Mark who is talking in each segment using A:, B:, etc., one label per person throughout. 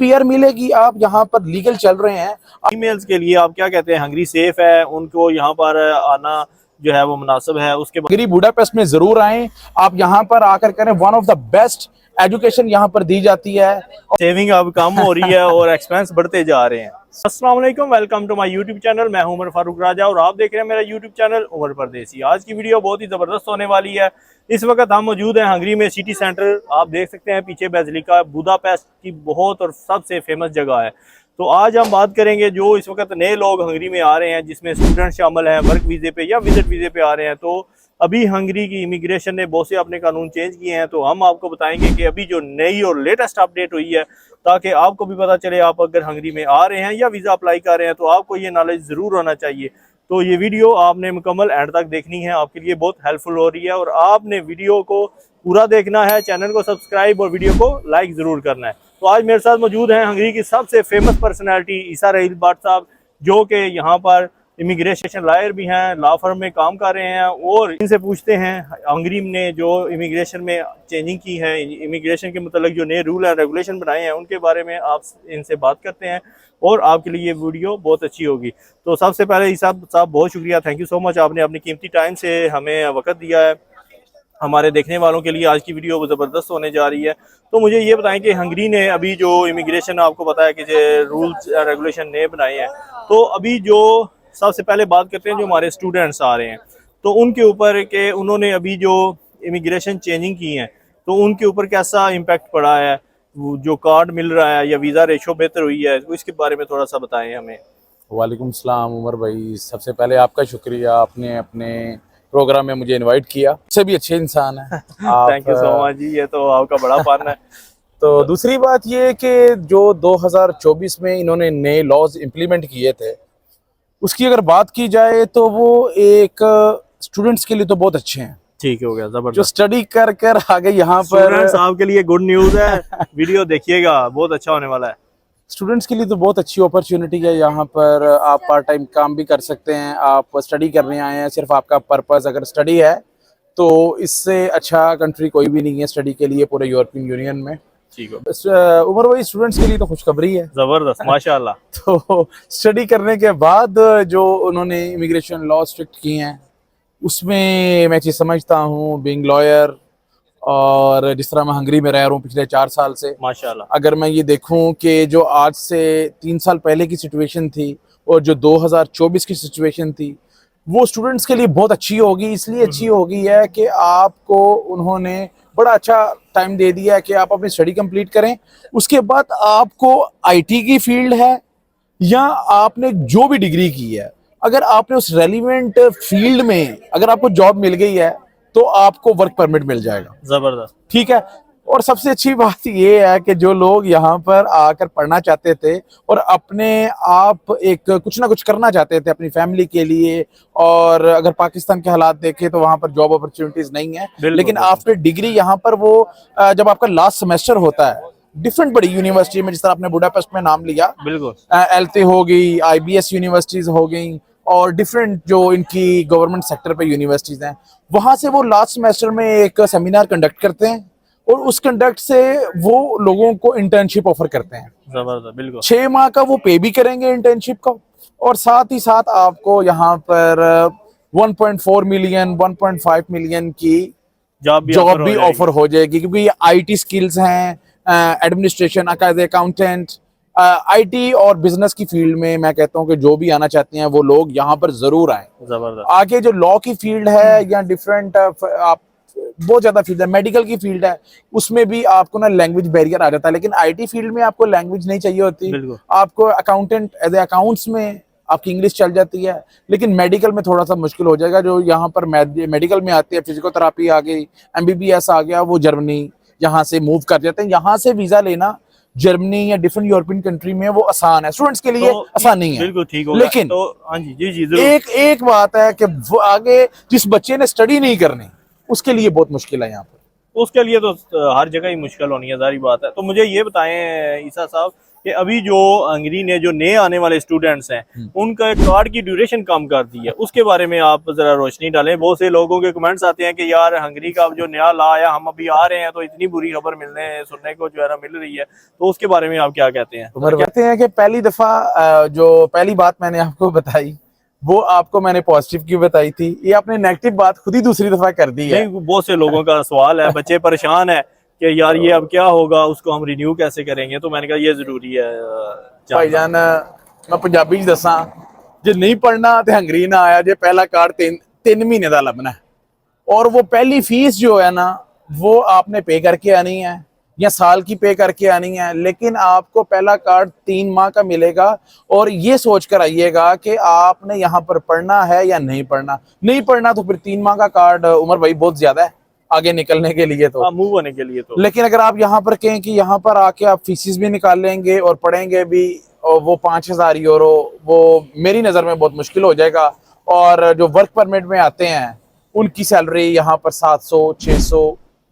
A: PR मिलेगी, आप यहाँ पर लीगल चल रहे हैं।
B: ईमेल्स के लिए आप क्या कहते हैं, हंगरी सेफ है, उनको यहाँ पर आना जो है वो मुनासिब है? उसके बाद
A: हंगरी बुडापेस्ट में जरूर आए, आप यहाँ पर आकर करें। One of the best education यहाँ पर दी जाती है।
B: सेविंग अब कम हो रही है और एक्सपेंस बढ़ते जा रहे हैं। अस्सलाम वालेकुम, welcome to my YouTube channel. मैं हूं उमर फारूक राजा और आप देख रहे हैं मेरा यूट्यूब चैनल उमर परदेसी। आज की वीडियो बहुत ही ज़बरदस्त होने वाली है। इस वक्त हम मौजूद हैं हंगरी में, सिटी सेंटर। आप देख सकते हैं पीछे बेसिलिका बुडापेस्ट की बहुत और सबसे फेमस जगह है। तो आज हम बात करेंगे जो इस वक्त नए लोग हंगरी में आ रहे हैं, जिसमें स्टूडेंट शामिल हैं, वर्क वीज़े पे या विजिट वीज़े पे आ रहे हैं। तो अभी हंगरी की इमिग्रेशन ने बहुत से अपने कानून चेंज किए हैं, तो हम आपको बताएंगे कि अभी जो नई और लेटेस्ट अपडेट हुई है, ताकि आपको भी पता चले आप अगर हंगरी में आ रहे हैं या वीज़ा अप्लाई कर रहे हैं तो आपको ये नॉलेज ज़रूर होना चाहिए। तो ये वीडियो आपने मुकम्मल एंड तक देखनी है, आपके लिए बहुत हेल्पफुल हो रही है और आपने वीडियो को पूरा देखना है, चैनल को सब्सक्राइब और वीडियो को लाइक ज़रूर करना है। तो आज मेरे साथ मौजूद हैं हंगरी की सबसे फेमस पर्सनैलिटी ईसा रहील भट्ट साहब, जो कि यहाँ पर इमिग्रेशन लॉयर भी हैं, लॉ फर्म में काम कर रहे हैं। और इनसे पूछते हैं हंगरी ने जो इमिग्रेशन में चेंजिंग की है, इमिग्रेशन के मतलब जो नए रूल एंड रेगुलेशन बनाए हैं, उनके बारे में आप इनसे बात करते हैं और आपके लिए ये वीडियो बहुत अच्छी होगी। तो सबसे पहले ईसा साहब बहुत शुक्रिया, थैंक यू सो मच, आपने अपनी कीमती टाइम से हमें वक्त दिया है। हमारे देखने वालों के लिए आज की वीडियो ज़बरदस्त होने जा रही है। तो मुझे ये बताएं कि हंगरी ने अभी जो इमिग्रेशन, आपको पता है कि रूल्स रेगुलेशन नए बनाए हैं, तो अभी जो सबसे पहले बात करते हैं जो हमारे स्टूडेंट्स आ रहे हैं, तो उनके ऊपर के उन्होंने अभी जो इमिग्रेशन चेंजिंग की हैं, तो उनके ऊपर कैसा इम्पैक्ट पड़ा है, जो कार्ड मिल रहा है या वीज़ा रेशो बेहतर हुई है, तो इसके बारे में थोड़ा सा बताएं हमें।
A: वालेकुम सलाम उमर भाई, सबसे पहले आपका शुक्रिया, आपने अपने प्रोग्राम में मुझे इनवाइट किया। से भी अच्छे इंसान है आप।
B: थैंक यू सो मच जी, ये तो आपका बड़ा फन है।
A: तो दूसरी बात ये कि जो 2024 में इन्होंने नए लॉज इम्प्लीमेंट किए थे, उसकी अगर बात की जाए तो वो एक स्टूडेंट्स के लिए तो बहुत अच्छे हैं।
B: ठीक हो गया, जबरदस्त।
A: जो स्टडी कर कर आगे यहाँ पर
B: स्टूडेंट्स आपके लिए गुड न्यूज़ है, वीडियो देखिएगा, बहुत अच्छा होने वाला है।
A: स्टूडेंट्स के लिए तो बहुत अच्छी अपॉर्चुनिटी है। यहाँ पर आप पार्ट टाइम काम भी कर सकते हैं, आप स्टडी करने आए हैं, सिर्फ आपका पर्पस अगर स्टडी है तो इससे अच्छा कंट्री कोई भी नहीं है स्टडी के लिए पूरे यूरोपियन यूनियन में।
B: ठीक हो,
A: उमर भाई स्टूडेंट्स के लिए तो खुशखबरी है,
B: जबरदस्त, माशाल्लाह।
A: तो स्टडी करने के बाद जो उन्होंने इमिग्रेशन लॉ स्ट्रिक्ट किए हैं, उसमें मैं चीज़ समझता हूँ बीइंग लॉयर, और जिस तरह मैं हंगरी में रह रहा हूँ पिछले 4 साल से,
B: माशाल्लाह।
A: अगर मैं ये देखूं कि जो आज से 3 साल पहले की सिचुएशन थी और जो 2024 की सिचुएशन थी, वो स्टूडेंट्स के लिए बहुत अच्छी होगी। इसलिए अच्छी होगी है कि आपको उन्होंने बड़ा अच्छा टाइम दे दिया है कि आप अपनी स्टडी कंप्लीट करें। उसके बाद आपको आईटी की फील्ड है या आपने जो भी डिग्री की है, अगर आपने उस रेलिवेंट फील्ड में अगर आपको जॉब मिल गई है तो आपको वर्क परमिट मिल जाएगा।
B: जबरदस्त,
A: ठीक है। और सबसे अच्छी बात ये है कि जो लोग यहाँ पर आकर पढ़ना चाहते थे और अपने आप एक कुछ ना कुछ करना चाहते थे अपनी फैमिली के लिए, और अगर पाकिस्तान के हालात देखें तो वहाँ पर जॉब अपॉर्चुनिटीज नहीं है, लेकिन आफ्टर डिग्री यहाँ पर वो जब आपका लास्ट सेमेस्टर होता है डिफरेंट बड़ी यूनिवर्सिटी में, जिस तरह आपने बुडापेस्ट में नाम लिया,
B: बिल्कुल,
A: एलते हो गई, IBS यूनिवर्सिटीज हो गई और डिफरेंट जो इनकी गवर्नमेंट सेक्टर पे यूनिवर्सिटीज हैं, वहां से वो लास्ट सेमेस्टर में एक सेमिनार कंडक्ट करते हैं और उस कंडक्ट से वो लोगों को इंटर्नशिप ऑफर करते हैं।
B: जबरदस्त, बिल्कुल।
A: 6 माह का वो पे भी करेंगे इंटर्नशिप का, और साथ ही साथ आपको यहाँ पर 1.4 मिलियन 1.5 मिलियन की जॉब भी ऑफर हो जाएगी, क्योंकि ये IT स्किल्स हैं, एडमिनिस्ट्रेशन, अकाउंटेंट, IT और बिजनेस की फील्ड में मैं कहता हूं कि जो भी आना चाहते हैं वो लोग यहाँ पर जरूर आए।
B: जबरदस्त।
A: आगे जो लॉ की फील्ड है या डिफरेंट आप बहुत ज्यादा फील्ड है, मेडिकल की फील्ड है, उसमें भी आपको ना लैंग्वेज बैरियर आ जाता है, लेकिन IT फील्ड में आपको लैंग्वेज नहीं चाहिए होती। आपको अकाउंटेंट एज ए अकाउंट्स में आपकी इंग्लिश चल जाती है, लेकिन मेडिकल में थोड़ा सा मुश्किल हो जाएगा। जो यहाँ पर मेडिकल में आती है, फिजियोथेरापी आ गई, MBBS आ गया, वो जर्मनी यहाँ से मूव कर जाते हैं। यहाँ से वीजा लेना जर्मनी या डिफरेंट यूरोपियन कंट्री में वो आसान है, स्टूडेंट्स के लिए आसान नहीं है।
B: बिल्कुल ठीक होगा।
A: लेकिन
B: तो हाँ जी, जी जी,
A: एक बात है कि वो आगे जिस बच्चे ने स्टडी नहीं करनी उसके लिए बहुत मुश्किल है यहाँ पर।
B: तो उसके लिए तो हर जगह ही मुश्किल होनी है, जारी बात है। तो मुझे ये बताएं ईसा साहब कि अभी जो हंगरी ने जो नए आने वाले स्टूडेंट्स हैं उनका कार्ड की ड्यूरेशन कम कर दी है, उसके बारे में आप जरा रोशनी डालें। बहुत से लोगों के कमेंट्स आते हैं कि यार हंगरी का जो नया ला आया, हम अभी आ रहे हैं तो इतनी बुरी खबर मिलने सुनने को जो है ना मिल रही है, तो उसके बारे में आप क्या कहते हैं?
A: उमर कहते हैं कि पहली दफा जो पहली बात मैंने आपको बताई वो आपको मैंने पॉजिटिव की बताई थी, ये आपने नेगेटिव बात खुद ही दूसरी दफा कर दी है।
B: नहीं, बहुत से लोगों का सवाल है, बच्चे परेशान है कि यार ये अब क्या होगा, उसको हम रिन्यू कैसे करेंगे, तो मैंने कहा ये जरूरी है
A: भाईजान मैं पंजाबी च दसा, जे नहीं पढ़ना ते हंगरी ना आया जे पहला कार्ड 3 महीने का लभना है, और वो पहली फीस जो है ना वो आपने पे करके आनी है या साल की पे करके आनी है, लेकिन आपको पहला कार्ड 3 माह का मिलेगा। और ये सोच कर आइएगा कि आपने यहाँ पर पढ़ना है या नहीं पढ़ना। नहीं पढ़ना तो फिर 3 माह का कार्ड उमर भाई बहुत ज्यादा है आगे निकलने के लिए, तो
B: मूव होने के लिए। तो
A: लेकिन अगर आप यहाँ पर कहें कि यहाँ पर आके आप फीसिस भी निकाल लेंगे और पढ़ेंगे भी, और वो 5,000 यूरो, वो मेरी नज़र में बहुत मुश्किल हो जाएगा। और जो वर्क परमिट में आते हैं उनकी सैलरी यहाँ पर 700-600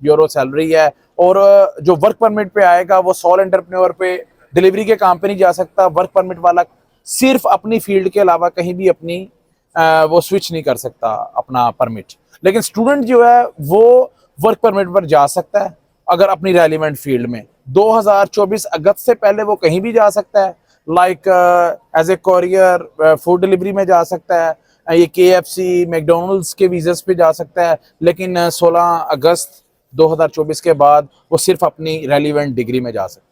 A: यूरो सैलरी है, और जो वर्क परमिट पे आएगा वो सोल एंटरप्रेन्योर पे डिलीवरी के काम पे नहीं जा सकता। वर्क परमिट वाला सिर्फ अपनी फील्ड के अलावा कहीं भी अपनी वो स्विच नहीं कर सकता अपना परमिट। लेकिन स्टूडेंट जो है वो वर्क परमिट पर जा सकता है अगर अपनी रेलिवेंट फील्ड में। 2024 अगस्त से पहले वो कहीं भी जा सकता है, like as a courier food delivery में जा सकता है, ये KFC मैकडोनल्ड्स के वीज़स पे जा सकता है। लेकिन 16 अगस्त 2024 के बाद वो सिर्फ अपनी रेलिवेंट डिग्री में जा सकता है।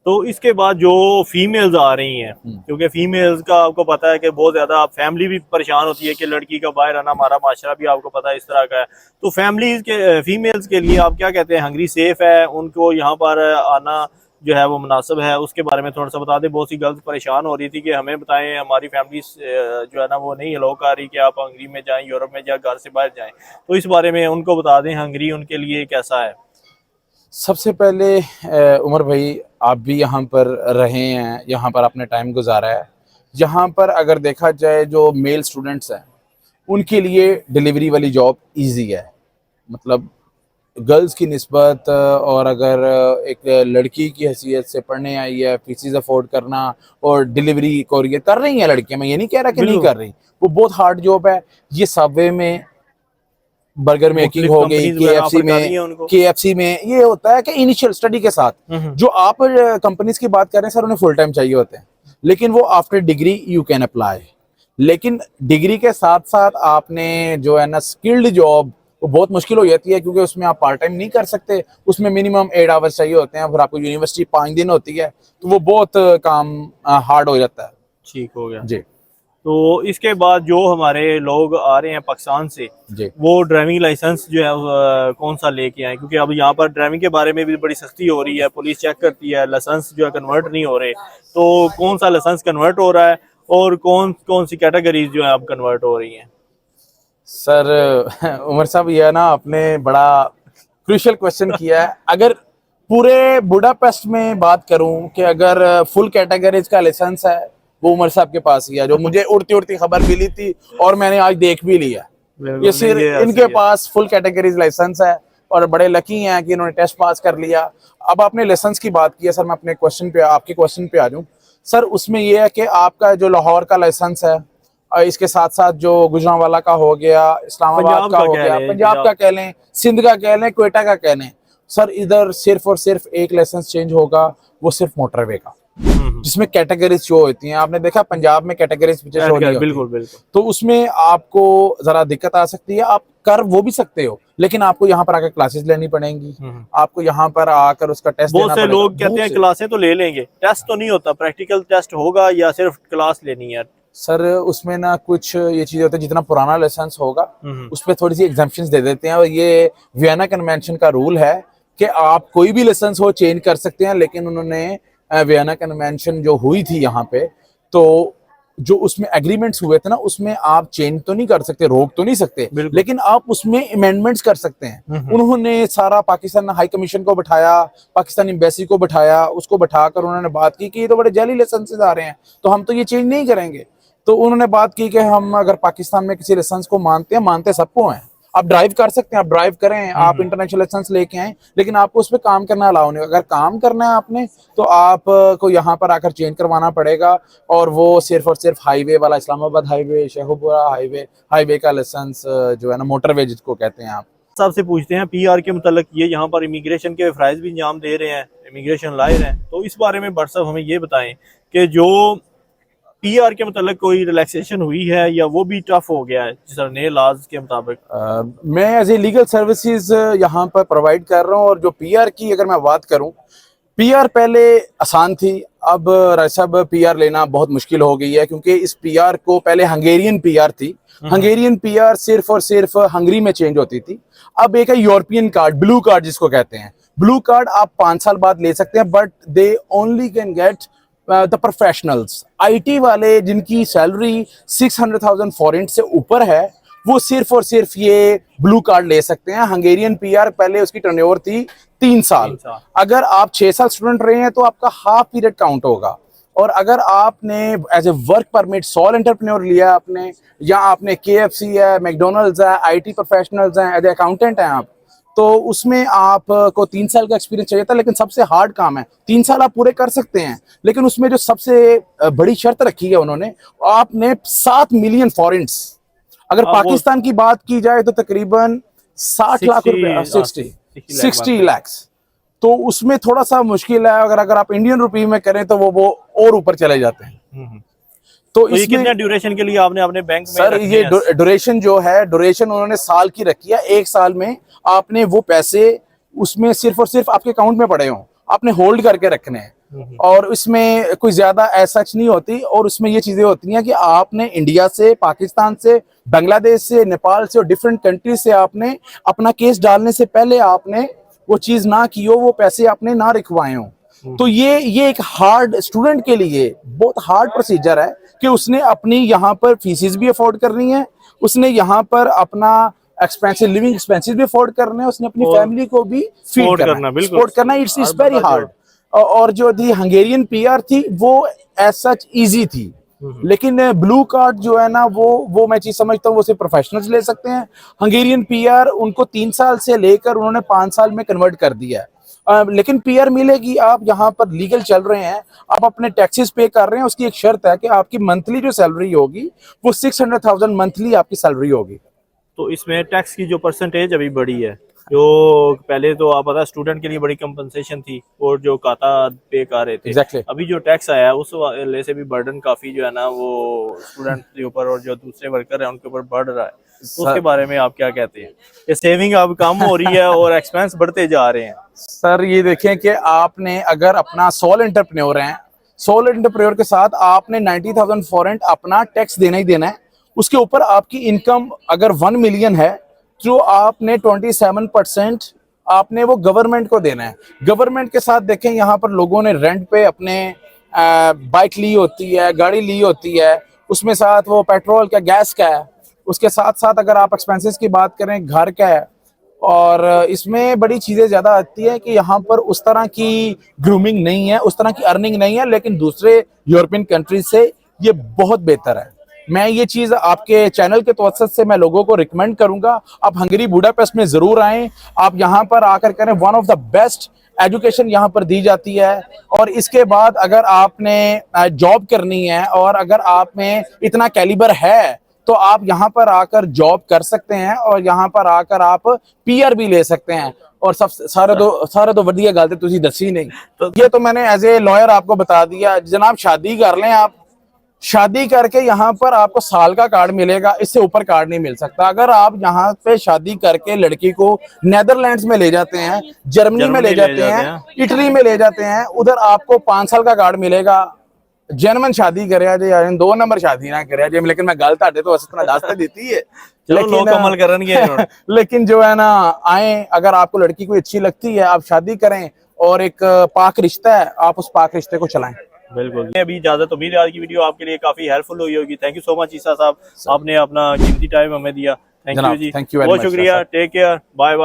B: तो इसके बाद जो फीमेल्स आ रही हैं, क्योंकि फीमेल्स का आपको पता है कि बहुत ज्यादा फैमिली भी परेशान होती है कि लड़की का बाहर आना, हमारा माशरा भी आपको पता है इस तरह का है, तो फैमिलीज के फीमेल्स के लिए आप क्या कहते हैं, हंगरी सेफ है, उनको यहाँ पर आना जो है वो मुनासिब है, उसके बारे में थोड़ा सा बता दें। बहुत सी गर्ल्स परेशान हो रही थी कि हमें बताएं, हमारी फैमिली जो है ना वो नहीं अलाउ कर रही कि आप हंगरी में जाएं, यूरोप में जाए, घर से बाहर जाएं, तो इस बारे में उनको बता दें हंगरी उनके लिए कैसा है।
A: सबसे पहले उमर भाई, आप भी यहाँ पर रहे हैं, यहाँ पर आपने टाइम गुजारा है, यहाँ पर अगर देखा जाए जो मेल स्टूडेंट्स हैं उनके लिए डिलीवरी वाली जॉब इजी है, मतलब गर्ल्स की निस्बत। और अगर एक लड़की की हैसियत से पढ़ने आई है, फीसिस अफोर्ड करना और डिलीवरी कोरियर कर रही हैं लड़कियां, मैं ये नहीं कह रहा कि नहीं कर रही, वो बहुत हार्ड जॉब है। ये सबवे में, बर्गर मेकिंग हो गई, KFC में ये होता है कि इनिशियल स्टडी के साथ जो आप कंपनीज की बात कर रहे हैं सर, उन्हें फुल टाइम चाहिए होते हैं, लेकिन वो after degree you can apply. लेकिन डिग्री के साथ साथ आपने जो है ना स्किल्ड जॉब, वो बहुत मुश्किल हो जाती है क्योंकि उसमें आप पार्ट टाइम नहीं कर सकते, उसमें मिनिमम 8 आवर्स चाहिए होते हैं, फिर आपको यूनिवर्सिटी 5 दिन होती है, तो वो बहुत काम हार्ड हो जाता है।
B: ठीक हो गया
A: जी।
B: तो इसके बाद जो हमारे लोग आ रहे हैं पाकिस्तान से, वो ड्राइविंग लाइसेंस जो है कौन सा लेके आए, क्योंकि अब यहाँ पर ड्राइविंग के बारे में भी बड़ी सख्ती हो रही है, पुलिस चेक करती है, लाइसेंस जो है कन्वर्ट नहीं हो रहे, तो कौन सा लाइसेंस कन्वर्ट हो रहा है और कौन कौन सी कैटेगरीज जो है अब कन्वर्ट हो रही हैं?
A: सर उमर साहब, ये ना आपने बड़ा क्रूशियल क्वेश्चन किया है। अगर पूरे बुडापेस्ट में बात करूं कि अगर फुल कैटेगरीज का लाइसेंस है, वो उमर साहब के पास ही है, जो मुझे उड़ती उड़ती खबर मिली थी और मैंने आज देख भी लिया। ये सिर्फ इनके पास फुल कैटेगरीज लाइसेंस है और बड़े लकी हैं कि इन्होंने टेस्ट पास कर लिया। अब आपने लाइसेंस की बात की है सर, मैं अपने क्वेश्चन पे, आपके क्वेश्चन पे आ जाऊं सर। उसमें यह है कि आपका जो लाहौर का लाइसेंस है, इसके साथ साथ जो गुजरांवाला का हो गया, इस्लामाबाद का हो गया, पंजाब का कह लें, सिंध का कह लें, क्वेटा का कह लें, सर इधर सिर्फ और सिर्फ एक लाइसेंस चेंज होगा, वो सिर्फ मोटरवे का, जिसमें कैटेगरीज शो होती हैं। आपने देखा पंजाब में कैटेगरीज बिल्कुल
B: बिल्कुल,
A: तो उसमें आपको जरा दिक्कत आ सकती है। आप कर वो भी सकते हो, लेकिन आपको यहाँ पर आकर क्लासेस लेनी पड़ेंगी, आपको यहाँ पर आकर उसका टेस्ट देना पड़ेगा।
B: बहुत से लोग कहते हैं क्लासें तो ले लेंगे, टेस्ट तो नहीं होता, प्रैक्टिकल टेस्ट होगा या सिर्फ क्लास लेनी है?
A: सर उसमें ना कुछ ये चीजें होती है, जितना पुराना लाइसेंस होगा उस पर थोड़ी सी एग्जाम्पशंस दे देते हैं, और ये वियना कन्वेंशन का रूल है कि आप कोई भी लाइसेंस हो चेंज कर सकते हैं। लेकिन उन्होंने वियना कन्वेंशन जो हुई थी यहाँ पे, तो जो उसमें एग्रीमेंट्स हुए थे ना, उसमें आप चेंज तो नहीं कर सकते, रोक तो नहीं सकते, लेकिन आप उसमें अमेंडमेंट्स कर सकते हैं। उन्होंने सारा पाकिस्तान हाई कमीशन को बिठाया, पाकिस्तान एम्बेसी को बिठाया, उसको बिठाकर उन्होंने बात की कि ये तो बड़े जाली लाइसेंसेस आ रहे हैं, तो हम तो ये चेंज नहीं करेंगे। तो उन्होंने बात की कि हम अगर पाकिस्तान में किसी लाइसेंस को मानते हैं, मानते सबको हैं, आप ड्राइव कर सकते हैं, आप ड्राइव करें, आप इंटरनेशनल लाइसेंस लेके आए, लेकिन आपको उस पर काम करना अलाउ नहीं। अगर काम करना है आपने तो आपको यहाँ पर आकर चेंज करवाना पड़ेगा, और वो सिर्फ और सिर्फ हाईवे वाला, इस्लामाबाद हाईवे, शेखुपुरा हाईवे का लाइसेंस जो है ना, मोटरवे जिसको कहते हैं आप।
B: साहब से पूछते हैं पीआर के मुतालिक, ये यहाँ पर इमिग्रेशन के फ़राइज़ भी अंजाम दे रहे हैं, इमिग्रेशन लायर हैं, तो इस बारे में भट्ट साहब हमें ये बताएं कि जो पीआर के मुतालिक कोई रिलैक्सेशन हुई है या वो भी टफ हो गया है जिस नए लॉज के मुताबिक।
A: मैं एज ए लीगल सर्विसेज यहाँ पर प्रोवाइड कर रहा हूँ, और जो पीआर की अगर मैं बात करूँ, पीआर पहले आसान थी, अब सब पीआर लेना बहुत मुश्किल हो गई है, क्योंकि इस पीआर को पहले हंगेरियन पीआर थी, हंगेरियन पीआर सिर्फ और सिर्फ हंगरी में चेंज होती थी। अब एक है यूरोपियन कार्ड, ब्लू कार्ड जिसको कहते हैं। ब्लू कार्ड आप 5 साल बाद ले सकते हैं, but they only can get the professionals. IT वाले जिनकी सैलरी 600,000 फॉरेन से ऊपर है, वो सिर्फ और सिर्फ ये ब्लू कार्ड ले सकते हैं। हंगेरियन पीआर पहले उसकी टर्नओवर थी 3 साल। अगर आप 6 साल स्टूडेंट रहे हैं तो आपका हाफ पीरियड काउंट होगा, और अगर आपने as a work permit sole entrepreneur लिया आपने, या आपने केएफसी है, मैकडोनल्ड्स है, आईटी प्रोफेशनल्स हैं, एज ए अकाउंटेंट हैं आप, तो उसमें आपको 3 साल का एक्सपीरियंस चाहिए था। लेकिन सबसे हार्ड काम है, 3 साल आप पूरे कर सकते हैं, लेकिन उसमें जो सबसे बड़ी शर्त रखी है उन्होंने, आपने 7 मिलियन फॉरेन्स, अगर पाकिस्तान की बात की जाए तो तकरीबन 60 लाख रुपए, 60 लाख, तो उसमें थोड़ा सा मुश्किल है। अगर आप इंडियन रुपी में करें तो वो और ऊपर चले जाते हैं। तो
B: ये कितने ड्यूरेशन के लिए आपने अपने बैंक में
A: सर ये ड्यूरेशन जो है, ड्यूरेशन उन्होंने साल की रखी है। 1 साल में आपने वो पैसे उसमें सिर्फ और सिर्फ आपके अकाउंट में पड़े हों, आपने होल्ड करके रखने हैं, और इसमें कोई ज्यादा ऐसा नहीं होती। और उसमें ये चीजें होती हैं कि आपने इंडिया से, पाकिस्तान से, बांग्लादेश से, नेपाल से और डिफरेंट कंट्री से आपने अपना केस डालने से पहले आपने वो चीज ना की हो, वो पैसे आपने ना रखवाए हो। तो ये एक हार्ड स्टूडेंट के लिए बहुत हार्ड प्रोसीजर है कि उसने अपनी यहाँ पर फीसिस भी अफोर्ड करनी है, उसने यहाँ पर अपना एक्सपेंसिव लिविंग एक्सपेंसेस भी अफोर्ड करने हैं, उसने अपनी फैमिली को भी फीड करना, सपोर्ट करना। It's very hard. और जो थी हंगेरियन पीआर थी वो एज सच इजी थी, लेकिन ब्लू कार्ड जो है ना, वो मैं चीज समझता हूँ वो सिर्फ प्रोफेशनल्स ले सकते हैं। हंगेरियन पीआर उनको 3 साल से लेकर उन्होंने 5 साल में कन्वर्ट कर दिया है। लेकिन पीआर मिलेगी, आप यहाँ पर लीगल चल रहे हैं, आप अपने टैक्सेस पे कर रहे हैं, उसकी एक शर्त है कि आपकी मंथली जो सैलरी होगी वो 600,000 मंथली आपकी सैलरी होगी।
B: तो इसमें टैक्स की जो परसेंटेज अभी बढ़ी है, जो पहले तो आप पता स्टूडेंट के लिए बड़ी कंपनसेशन थी और जो काता पे कर रहे थे,
A: exactly.
B: अभी जो टैक्स आया है उस वाले से भी बर्डन काफी जो है ना वो स्टूडेंट के ऊपर और जो दूसरे वर्कर हैं उनके ऊपर बढ़ रहा है। तो उसके बारे में आप क्या कहते हैं? ये सेविंग अब कम हो रही है और एक्सपेंस बढ़ते जा रहे हैं।
A: सर ये देखें कि आपने अगर अपना सोल एंटरप्रेन्योर है, सोल एंटरप्रेन्योर के साथ आपने 90,000 फॉरेन अपना टैक्स देना ही देना है। उसके ऊपर आपकी इनकम अगर 1 मिलियन है, जो आपने 27% आपने वो गवर्नमेंट को देना है। गवर्नमेंट के साथ देखें, यहाँ पर लोगों ने रेंट पे अपने बाइक ली होती है, गाड़ी ली होती है, उसमें साथ वो पेट्रोल का, गैस का है, उसके साथ साथ अगर आप एक्सपेंसेस की बात करें घर का है, और इसमें बड़ी चीजें ज्यादा आती है कि यहाँ पर उस तरह की ग्रूमिंग नहीं है, उस तरह की अर्निंग नहीं है, लेकिन दूसरे यूरोपियन कंट्रीज से ये बहुत बेहतर है। मैं ये चीज आपके चैनल के तवज्जुह से मैं लोगों को रिकमेंड करूंगा, आप हंगरी बुडापेस्ट में जरूर आएं, आप यहाँ पर आकर करें। One of the best education यहाँ पर दी जाती है। और इसके बाद अगर आपने जॉब करनी है और अगर आप में इतना कैलिबर है तो आप यहाँ पर आकर जॉब कर सकते हैं, और यहाँ पर आकर आप पीआर भी ले सकते हैं। और सब सारे तो वधिया गल ते तुसी दसी नहीं, तो ये तो मैंने एज ए लॉयर आपको बता दिया। जनाब शादी कर लें, आप शादी करके यहाँ पर आपको साल का कार्ड मिलेगा, इससे ऊपर कार्ड नहीं मिल सकता। अगर आप यहाँ पे शादी करके लड़की को नेदरलैंड्स में ले जाते हैं, जर्मनी में ले जाते हैं, इटली में ले जाते हैं, उधर आपको 5 साल का कार्ड मिलेगा। जेनवन शादी करे जे 2 नंबर शादी ना करे जे, लेकिन मैं गल ताडे तो इस तरह दास्ते देती है,
B: लेकिन अमल करनगे।
A: लेकिन जो है ना, आए, अगर आपको लड़की कोई अच्छी लगती है आप शादी करें, और एक पाक रिश्ता है, आप उस पाक रिश्ते को चलाएं।
B: बिल्कुल। अभी इजाजत, उम्मीद है आज की वीडियो आपके लिए काफी हेल्पफुल हुई होगी। Thank you so much Isa साहब, आपने अपना कीमती टाइम हमें दिया। थैंक यू जी,
A: थैंक यू,
B: बहुत शुक्रिया। Take care, bye bye.